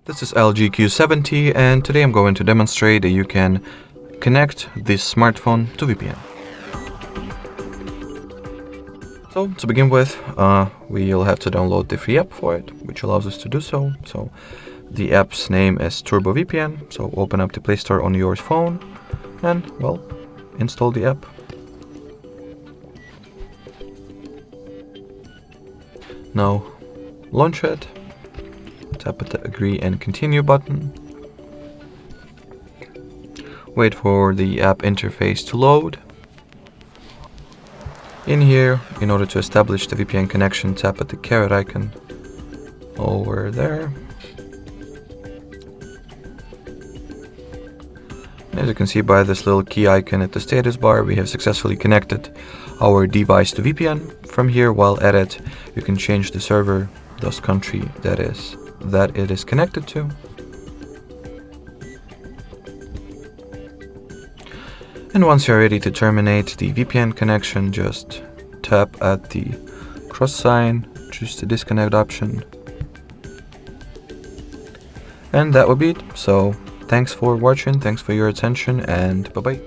This is LG Q70 and today I'm going to demonstrate that you can connect this smartphone to VPN. So to begin with, we'll have to download the free app for it, which allows us to do so. So the app's name is Turbo VPN, so open up the Play Store on your phone and, well, install the app. Now launch it. Tap at the agree and continue button. Wait for the app interface to load. In here, in order to establish the VPN connection, tap at the caret icon over there. As you can see by this little key icon at the status bar, we have successfully connected our device to VPN. From here, while at it, you can change the server, thus country that it is connected to. And once you're ready to terminate the VPN connection, just tap at the cross sign, choose the disconnect option. And that would be it. So thanks for watching, thanks for your attention, and bye-bye.